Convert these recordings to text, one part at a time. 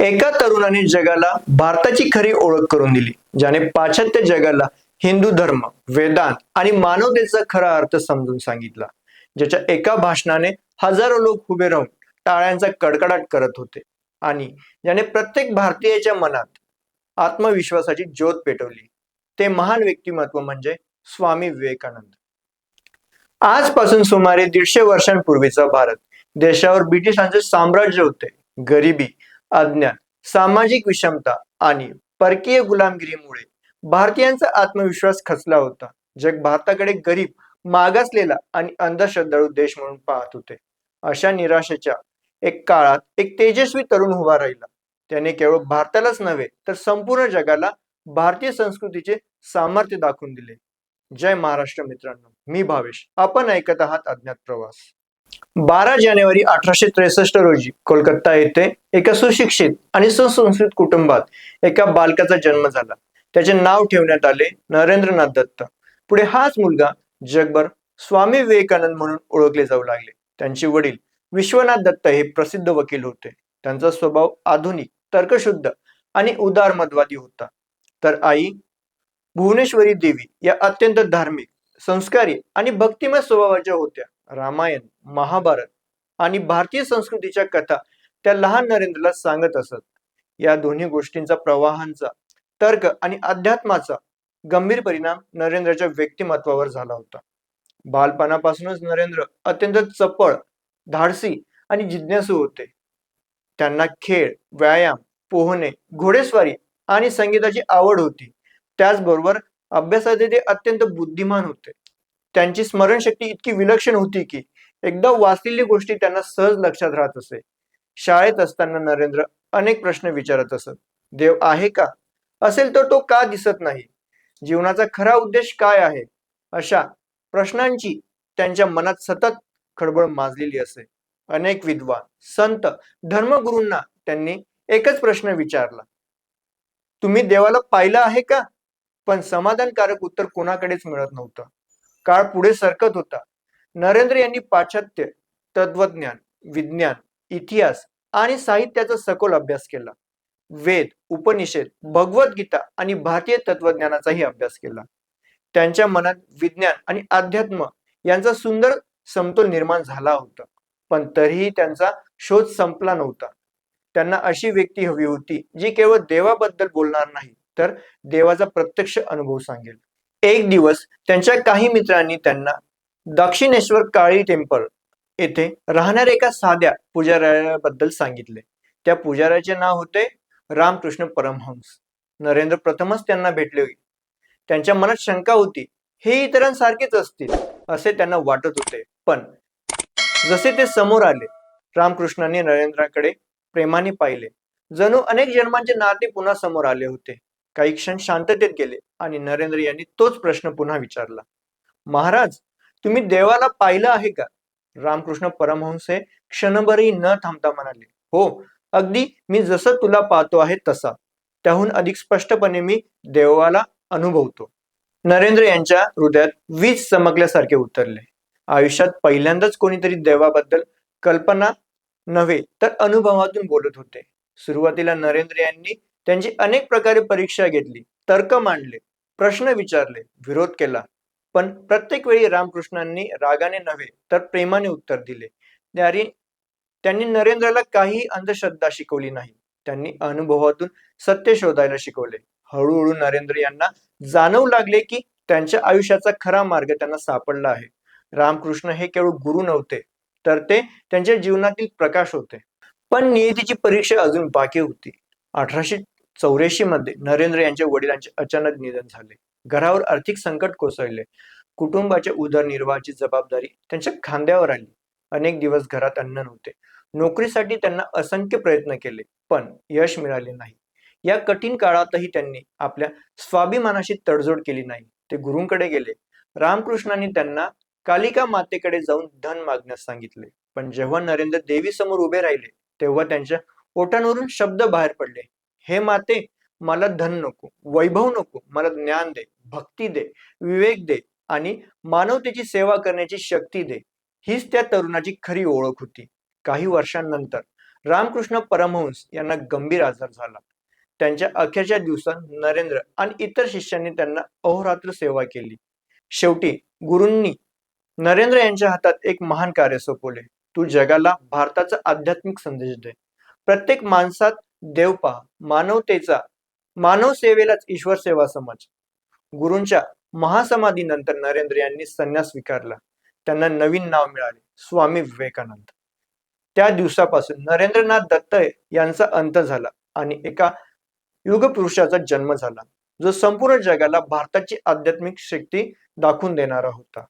एका तरुणाने जगाला भारताची खरी ओळख करून दिली, ज्याने पाश्चात्य जगाला हिंदू धर्म, वेदांत आणि मानवतेचा खरा अर्थ समजून सांगितला. ज्याच्या एका भाषणाने हजारो लोक उभे राहून टाळ्यांचा कडकडाट करत होते आणि ज्याने प्रत्येक भारतीयाच्या मनात आत्मविश्वासाची ज्योत पेटवली. ते महान व्यक्तिमत्व म्हणजे स्वामी विवेकानंद. आजपासून सुमारे 150 वर्षांपूर्वीचा भारत देशावर ब्रिटिशांचे साम्राज्य होते. गरिबी, अज्ञान, सामाजिक विषमता आणि परकीय गुलामगिरीमुळे भारतीयांचा आत्मविश्वास खचला होता. जग भारताकडे गरीब, मागासलेला आणि अंधश्रद्धाळू देश म्हणून पाहत होते. अशा निराशेच्या एक काळात एक तेजस्वी तरुण उभा राहिला. त्याने केवळ भारतालाच नव्हे तर संपूर्ण जगाला भारतीय संस्कृतीचे सामर्थ्य दाखवून दिले. जय महाराष्ट्र मित्रांनो, मी भावेश. आपण ऐकत आहात अज्ञात प्रवास. 12 जानेवारी 1863 रोजी कोलकाता येथे एका सुशिक्षित आणि सुसंस्कृत कुटुंबात एका बालकाचा जन्म झाला. त्याचे नाव ठेवण्यात आले नरेंद्रनाथ दत्त. पुढे हाच मुलगा जगभर स्वामी विवेकानंद म्हणून ओळखले जाऊ लागले. त्यांचे वडील विश्वनाथ दत्त हे प्रसिद्ध वकील होते. त्यांचा स्वभाव आधुनिक, तर्कशुद्ध आणि उदारमतवादी होता. तर आई भुवनेश्वरी देवी या अत्यंत धार्मिक, संस्कारी आणि भक्तिमय स्वभावाच्या होत्या. रामायण, महाभारत आणि भारतीय संस्कृतीच्या कथा त्या लहान नरेंद्रला सांगत असत. या दोन्ही गोष्टींचा, प्रवाहांचा, तर्क आणि अध्यात्माचा गंभीर परिणाम नरेंद्रच्या व्यक्तिमत्वावर झाला होता. बालपणापासूनच नरेंद्र अत्यंत चपळ, धाडसी आणि जिज्ञासू होते. त्यांना खेळ, व्यायाम, पोहणे, घोडेस्वारी आणि संगीताची आवड होती. त्याचबरोबर अभ्यासात ते अत्यंत बुद्धिमान होते. त्यांची स्मरणशक्ती इतकी विलक्षण होती की एकदा वाचलेली गोष्टी त्यांना सहज लक्षात राहत असे. शाळेत असताना नरेंद्र अनेक प्रश्न विचारत असत. देव आहे का? असेल तर तो का दिसत नाही? जीवनाचा खरा उद्देश काय आहे? अशा प्रश्नांची त्यांच्या मनात सतत खळबळ माजलेली असे. अनेक विद्वान, संत, धर्मगुरूंना त्यांनी एकच प्रश्न विचारला, तुम्ही देवाला पाहिलं आहे का? पण समाधानकारक उत्तर कोणाकडेच मिळत नव्हतं. काळ पुढे सरकत होता. नरेंद्र यांनी पाश्चात्य तत्वज्ञान, विज्ञान, इतिहास आणि साहित्याचा सखोल अभ्यास केला. वेद, उपनिषद, भगवद्गीता आणि भारतीय तत्वज्ञानाचाही अभ्यास केला. त्यांच्या मनात विज्ञान आणि अध्यात्म यांचा सुंदर समतोल निर्माण झाला होता. पण तरीही त्यांचा शोध संपला नव्हता. त्यांना अशी व्यक्ती हवी होती जी केवळ देवाबद्दल बोलणार नाही तर देवाचा प्रत्यक्ष अनुभव सांगेल. एक दिवस त्यांच्या काही मित्रांनी त्यांना दक्षिणेश्वर काळी टेम्पल येथे राहणाऱ्या एका साध्या पुजाऱ्याबद्दल सांगितले. त्या पुजाऱ्याचे नाव होते रामकृष्ण परमहंस. नरेंद्र प्रथमच त्यांना भेटले. त्यांच्या मनात शंका होती. हे इतरांसारखेच असतील असे त्यांना वाटत होते. पण जसे ते समोर आले, रामकृष्णांनी नरेंद्राकडे प्रेमाने पाहिले. जणू अनेक जन्मांचे नाते पुन्हा समोर आले होते. काही क्षण शांततेत गेले आणि नरेंद्र यांनी तोच प्रश्न पुन्हा विचारला, महाराज, तुम्ही देवाला पाहिलं आहे का? रामकृष्ण परमहंस हे क्षणभरही न थांबता म्हणाले, हो, अगदी मी जसं तुला पाहतो आहे तसा. त्याहून अधिक स्पष्टपणे मी देवाला अनुभवतो. नरेंद्र यांच्या हृदयात वीज चमकल्यासारखे उतरले. आयुष्यात पहिल्यांदाच कोणीतरी देवाबद्दल कल्पना नव्हे तर अनुभवातून बोलत होते. सुरुवातीला नरेंद्र यांनी त्यांची अनेक प्रकारे परीक्षा घेतली, तर्क मांडले, प्रश्न विचारले, विरोध केला. पण प्रत्येक वेळी रामकृष्णांनी रागाने नव्हे तर प्रेमाने उत्तर दिले. त्यांनी नरेंद्रला काही अंधश्रद्धा शिकवली नाही. त्यांनी अनुभवातून सत्य शोधायला शिकवले. हळूहळू नरेंद्र यांना जाणवू लागले की त्यांच्या आयुष्याचा खरा मार्ग त्यांना सापडला आहे. रामकृष्ण हे केवळ गुरु नव्हते तर ते त्यांच्या जीवनातील प्रकाश होते. पण नियतीची परीक्षा अजून बाकी होती. 1884 मध्ये नरेंद्र यांच्या वडिलांचे अचानक निधन झाले. घरावर आर्थिक संकट कोसळले. कुटुंबाच्या उदरनिर्वाहाची जबाबदारी त्यांच्या खांद्यावर आली. अनेक दिवस घरात अन्न नव्हते. नोकरीसाठी त्यांना असंख्य प्रयत्न केले पण यश मिळाले नाही. या कठीण काळातही त्यांनी आपल्या स्वाभिमानाशी तडजोड केली नाही. ते गुरूंकडे गेले. रामकृष्णांनी त्यांना कालिका मातेकडे जाऊन धन मागण्यास सांगितले. पण जेव्हा नरेंद्र देवी समोर उभे राहिले तेव्हा त्यांच्या ओठांवरून शब्द बाहेर पडले, हे माते, मला धन नको, वैभव नको, मला ज्ञान दे, भक्ती दे, विवेक दे आणि मानवतेची सेवा करण्याची शक्ती दे. हीच त्या तरुणाची खरी ओळख होती. काही वर्षांनंतर रामकृष्ण परमहंस यांना गंभीर आजार झाला. त्यांच्या अखेरच्या दिवसात नरेंद्र आणि इतर शिष्यांनी त्यांना अहोरात्र सेवा केली. शेवटी गुरूंनी नरेंद्र यांच्या हातात एक महान कार्य सोपवले. तू जगाला भारताचा आध्यात्मिक संदेश दे. प्रत्येक माणसात देव पहा. मानव सेवेलाच ईश्वर सेवा समज. गुरूंच्या महासमाधीनंतर नरेंद्र यांनी संन्यास स्वीकारला. त्यांना नवीन नाव मिळाले, स्वामी विवेकानंद. त्या दिवसापासून नरेंद्रनाथ दत्त यांचा अंत झाला आणि एका युगपुरुषाचा जन्म झाला, जो संपूर्ण जगाला भारताची आध्यात्मिक शक्ती दाखवून देणारा होता.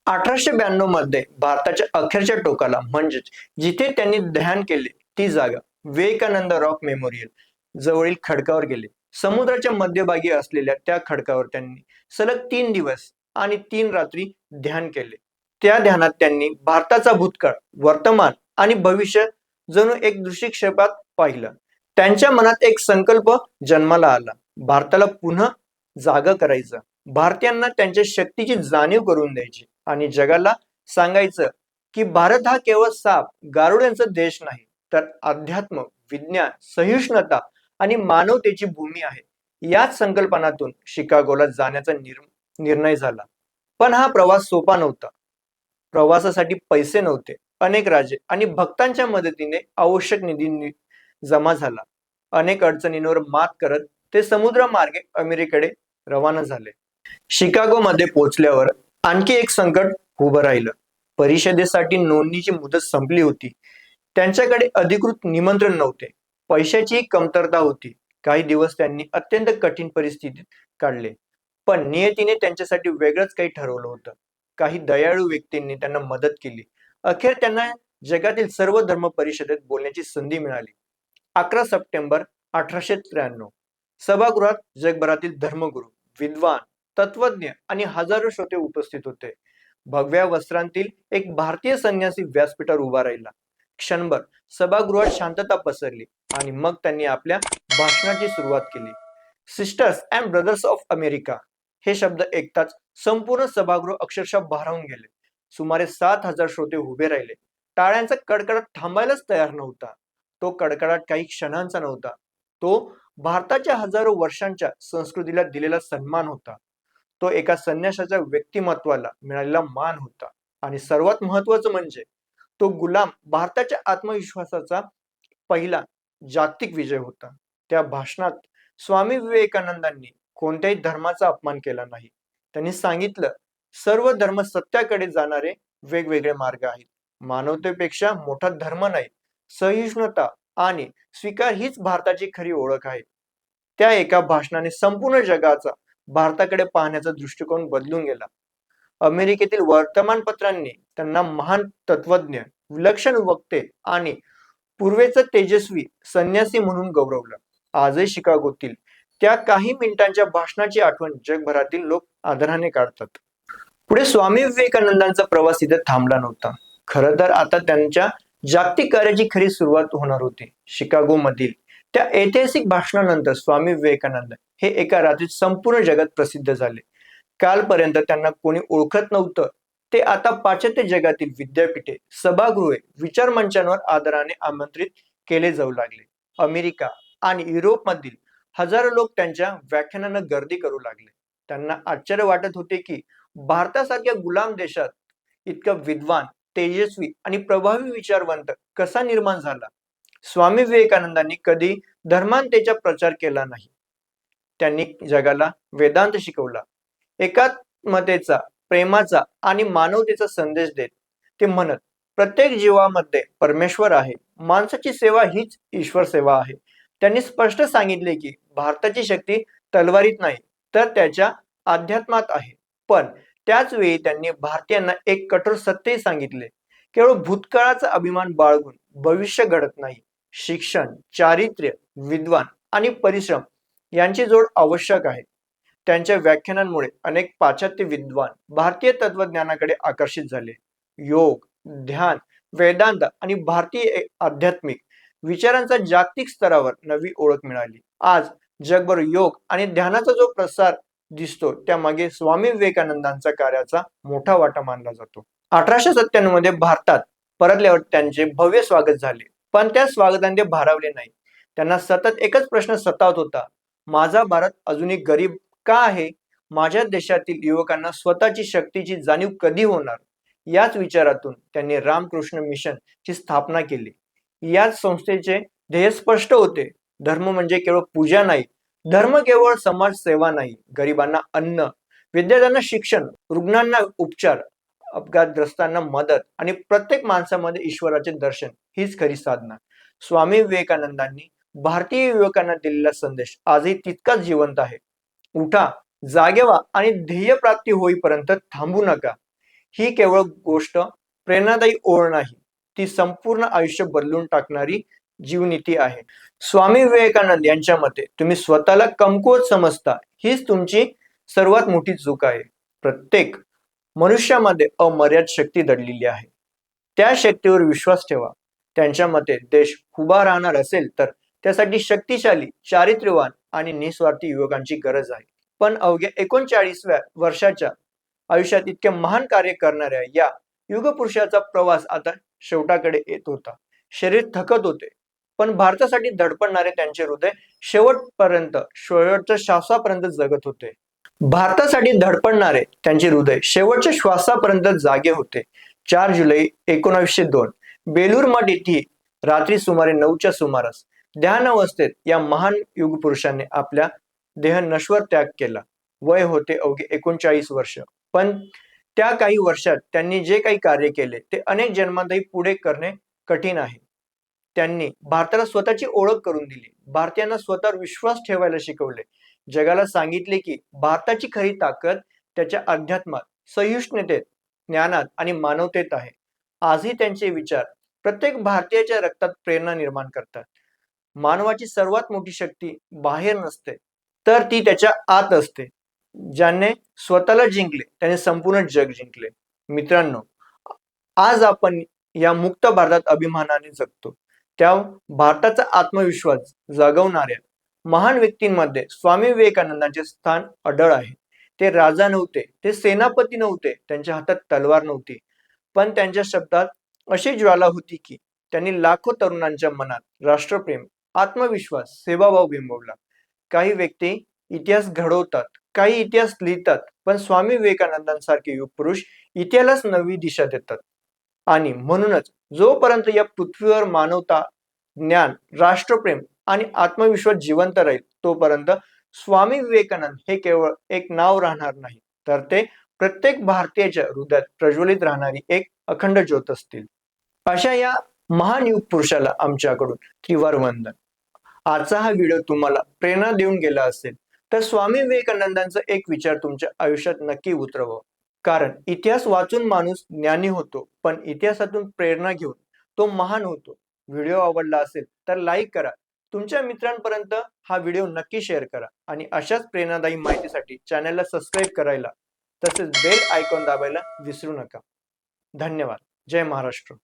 1892 मध्ये भारताच्या अखेरच्या टोकाला म्हणजेच जिथे त्यांनी ध्यान केले ती जागा विवेकानंद रॉक मेमोरियल जवळील खडकावर गेले. समुद्राच्या मध्यभागी असलेल्या त्या खडकावर त्यांनी सलग 3 दिवस आणि 3 रात्री ध्यान केले. त्या ध्यानात त्यांनी भारताचा भूतकाळ, वर्तमान आणि भविष्य जणू एक दृष्टिक्षेपात पाहिलं. त्यांच्या मनात एक संकल्प जन्माला आला, भारताला पुन्हा जागा करायचं, भारतीयांना त्यांच्या शक्तीची जाणीव करून द्यायची आणि जगाला सांगायचं की भारत हा केवळ साप गारुड्यांचा देश नाही, तर अध्यात्म, विज्ञान, सहिष्णुता आणि मानवतेची भूमी आहे. याच संकल्पनातून शिकागोला जाण्याचा निर्णय झाला. पण हा प्रवास सोपा नव्हता. प्रवासासाठी पैसे नव्हते. अनेक राजे आणि भक्तांच्या मदतीने आवश्यक निधी जमा झाला. अनेक अडचणींवर मात करत ते समुद्रमार्गे अमेरिकेकडे रवाना झाले. शिकागोमध्ये पोहोचल्यावर आणखी एक संकट उभं राहिलं. परिषदेसाठी नोंदणीची मुदत संपली होती. त्यांच्याकडे अधिकृत निमंत्रण नव्हते. पैशाची कमतरता होती. काही दिवस त्यांनी अत्यंत कठीण परिस्थितीत काढले, पण नियतीने त्यांच्यासाठी वेगळंच काही ठरवलं होतं. काही दयाळू व्यक्तींनी त्यांना मदत केली. अखेर त्यांना जगातील सर्व धर्म परिषदेत बोलण्याची संधी मिळाली. 11 सप्टेंबर 1893 सभागृहात जगभरातील धर्मगुरू, विद्वान, तत्वज्ञ आणि हजारो श्रोते उपस्थित होते. भगव्या वस्त्रांतील एक भारतीय संन्यासी व्यासपीठावर उभा राहिला. क्षणभर सभागृहात शांतता पसरली आणि मग त्यांनी आपल्या भाषणाची सुरुवात केली. Sisters and brothers of America हे शब्द ऐकताच संपूर्ण सभागृह अक्षरशः भारावून गेले. सुमारे 7,000 श्रोते उभे राहिले. टाळ्यांचा कडकडाट थांबायलाच तयार नव्हता. तो कडकडाट काही क्षणांचा नव्हता. तो भारताच्या हजारो वर्षांच्या संस्कृतीला दिलेला सन्मान होता. तो एका संन्याशाच्या व्यक्तिमत्वाला मिळालेला मान होता. आणि सर्वात महत्वाचं म्हणजे तो गुलाम भारताच्या आत्मविश्वासाचा पहिला जागतिक विजय होता. त्या भाषणात स्वामी विवेकानंदांनी कोणत्याही धर्माचा अपमान केला नाही. त्यांनी सांगितलं, सर्व धर्म सत्याकडे जाणारे वेगवेगळे मार्ग आहेत. मानवतेपेक्षा मोठा धर्म नाही. सहिष्णुता आणि स्वीकार हीच भारताची खरी ओळख आहे. त्या एका भाषणाने संपूर्ण जगाचा भारताकडे पाहण्याचा दृष्टिकोन बदलून गेला. अमेरिकेतील वर्तमानपत्रांनी त्यांना महान तत्वज्ञ, विलक्षण वक्ते आणि पूर्वेचं तेजस्वी संन्यासी म्हणून गौरवलं. आजही शिकागोतील त्या काही मिनिटांच्या भाषणाची आठवण जगभरातील लोक आदराने काढतात. पुढे स्वामी विवेकानंदांचा प्रवास इथे थांबला नव्हता. खरं तर आता त्यांच्या जागतिक कार्याची खरी सुरुवात होणार होती. शिकागो मधील त्या ऐतिहासिक भाषणानंतर स्वामी विवेकानंद हे एका रात्रीत संपूर्ण जगात प्रसिद्ध झाले. कालपर्यंत त्यांना कोणी ओळखत नव्हतं, ते आता पाश्चात्य जगातील विद्यापीठे, सभागृहे, विचार मंचांवर आदराने आमंत्रित केले जाऊ लागले. अमेरिका आणि युरोपमधील हजारो लोक त्यांच्या व्याख्यानांना गर्दी करू लागले. त्यांना आश्चर्य वाटत होते की भारतासारख्या गुलाम देशात इतका विद्वान, तेजस्वी आणि प्रभावी विचारवंत कसा निर्माण झाला. स्वामी विवेकानंदांनी कधी धर्मांतेचा प्रचार केला नाही. त्यांनी जगाला वेदांत शिकवला. एकात्मतेचा, प्रेमाचा आणि मानवतेचा संदेश देत ते म्हणत, प्रत्येक जीवामध्ये परमेश्वर आहे. माणसाची सेवा हीच ईश्वर सेवा आहे. त्यांनी स्पष्ट सांगितले की भारताची शक्ती तलवारीत नाही, तर त्याच्या अध्यात्मात आहे. पण त्याच वेळी त्यांनी भारतीयांना एक कठोर सत्यही सांगितले, केवळ भूतकाळाचा अभिमान बाळगून भविष्य घडत नाही. शिक्षण, चारित्र्य, विद्वान आणि परिश्रम यांची जोड आवश्यक आहे. त्यांच्या व्याख्यानांमुळे अनेक पाश्चात्य विद्वान भारतीय तत्वज्ञानाकडे आकर्षित झाले. योग, ध्यान, वेदांत आणि भारतीय आध्यात्मिक विचारांचा जागतिक स्तरावर नवी ओळख मिळाली. आज जगभर योग आणि ध्यानाचा जो प्रसार दिसतो, त्यामागे स्वामी विवेकानंदांचा कार्याचा मोठा वाटा मानला जातो. 1897 मध्ये भारतात परतल्यावर त्यांचे भव्य स्वागत झाले. पण त्या स्वागताने ते भारावले नाही. त्यांना सतत एकच प्रश्न सतावत होता, माझा भारत अजूनही गरीब का आहे? माझ्या देशातील युवकांना स्वतःची शक्तीची जाणीव कधी होणार? याच विचारातून त्यांनी रामकृष्ण मिशन ची स्थापना केली. याच संस्थेचे ध्येय स्पष्ट होते. धर्म म्हणजे केवळ पूजा नाही, धर्म केवळ समाज सेवा नाही, गरिबांना अन्न, विद्यार्थ्यांना शिक्षण, रुग्णांना उपचार, अपघातग्रस्तांना मदत आणि प्रत्येक माणसामध्ये ईश्वराचे दर्शन हीच खरी साधना. स्वामी विवेकानंदांनी भारतीय युवकांना दिलेला संदेश आजही तितकाच जिवंत आहे. उठा, जागे व्हा आणि ध्येय प्राप्ती होईपर्यंत थांबू नका. ही केवळ गोष्ट प्रेरणादायी ओळ नाही, ती संपूर्ण आयुष्य बदलून टाकणारी जीवनीती आहे. स्वामी विवेकानंद यांच्या मते तुम्ही स्वतःला कमकुवत समजता, हीच तुमची सर्वात मोठी चूक आहे. प्रत्येक मनुष्यामध्ये अमर्याद शक्ती दडलेली आहे. त्या शक्तीवर विश्वास ठेवा. त्यांच्या मते देश उभा राहणार असेल तर त्यासाठी शक्तिशाली, चारित्र्यवान आणि निस्वार्थी युवकांची गरज आहे. पण अवघ्या 39व्या वर्षाच्या आयुष्यात इतके महान कार्य करणाऱ्या या युगपुरुषाचा प्रवास आता शेवटाकडे येत होता. शरीर थकत होते, पण भारतासाठी धडपडणारे त्यांचे हृदय शेवटच्या श्वासापर्यंत जगत होते. भारतासाठी धडपडणारे त्यांचे हृदय शेवटच्या श्वासापर्यंत जागे होते. 4 जुलै 1902 बेलूर मठ येथे रात्री सुमारे 9च्या सुमारास ध्यान अवस्थेत या महान युगपुरुषांनी आपल्या देह नश्वर त्याग केला. वय होते अवघे 39 वर्ष. पण त्या काही वर्षात त्यांनी जे काही कार्य केले ते अनेक जन्मातही पुढे करणे कठीण आहे. त्यांनी भारताला स्वतःची ओळख करून दिली, भारतीयांना स्वतःवर विश्वास ठेवायला शिकवले, जगाला सांगितले की भारताची खरी ताकद त्याच्या अध्यात्मात, सहिष्णुतेत, ज्ञानात आणि मानवतेत आहे. आजही त्यांचे विचार प्रत्येक भारतीयाच्या रक्तात प्रेरणा निर्माण करतात. मानवाची सर्वात मोठी शक्ती बाहेर नसते, तर ती त्याच्या आत असते. ज्याने स्वतःला जिंकले त्याने संपूर्ण जग जिंकले. मित्रांनो, आज आपण या मुक्त भारतात अभिमानाने जगतो. त्या भारताचा आत्मविश्वास जागवणाऱ्या महान व्यक्तींमध्ये स्वामी विवेकानंदांचे स्थान अढळ आहे. ते राजा नव्हते, ते सेनापती नव्हते, त्यांच्या हातात तलवार नव्हती, पण त्यांच्या शब्दात अशी ज्वाला होती की त्यांनी लाखो तरुणांच्या मनात राष्ट्रप्रेम, आत्मविश्वास, सेवाभाव बिंबवला. काही व्यक्ती इतिहास घडवतात, काही इतिहास लिहितात, पण स्वामी विवेकानंदांसारखे युग पुरुष इतिहासाला नवी दिशा देतात. आणि म्हणूनच जोपर्यंत या पृथ्वीवर मानवता, ज्ञान, राष्ट्रप्रेम आणि आत्मविश्वास जिवंत राहील, तोपर्यंत स्वामी विवेकानंद हे केवळ एक नाव राहणार नाही, तर ते प्रत्येक भारतीयाच्या हृदयात प्रज्वलित राहणारी एक अखंड ज्योत असतील. अशा या महान युग पुरुषाला आमच्याकडून त्रिवार वंदन. आजचा हा व्हिडिओ तुम्हाला प्रेरणा देऊन गेला असेल तर स्वामी विवेकानंदांचा एक विचार तुमच्या आयुष्यात नक्की उतरवा. कारण इतिहास वाचून माणूस ज्ञानी होतो, पण इतिहासातून प्रेरणा घेऊन तो महान होतो. व्हिडिओ आवडला असेल तर लाईक करा, तुमच्या मित्रांपर्यंत हा व्हिडिओ नक्की शेअर करा आणि अशाच प्रेरणादायी माहितीसाठी चॅनलला सबस्क्राईब करायला तसेच बेल आयकॉन दाबायला विसरू नका. धन्यवाद. जय महाराष्ट्र.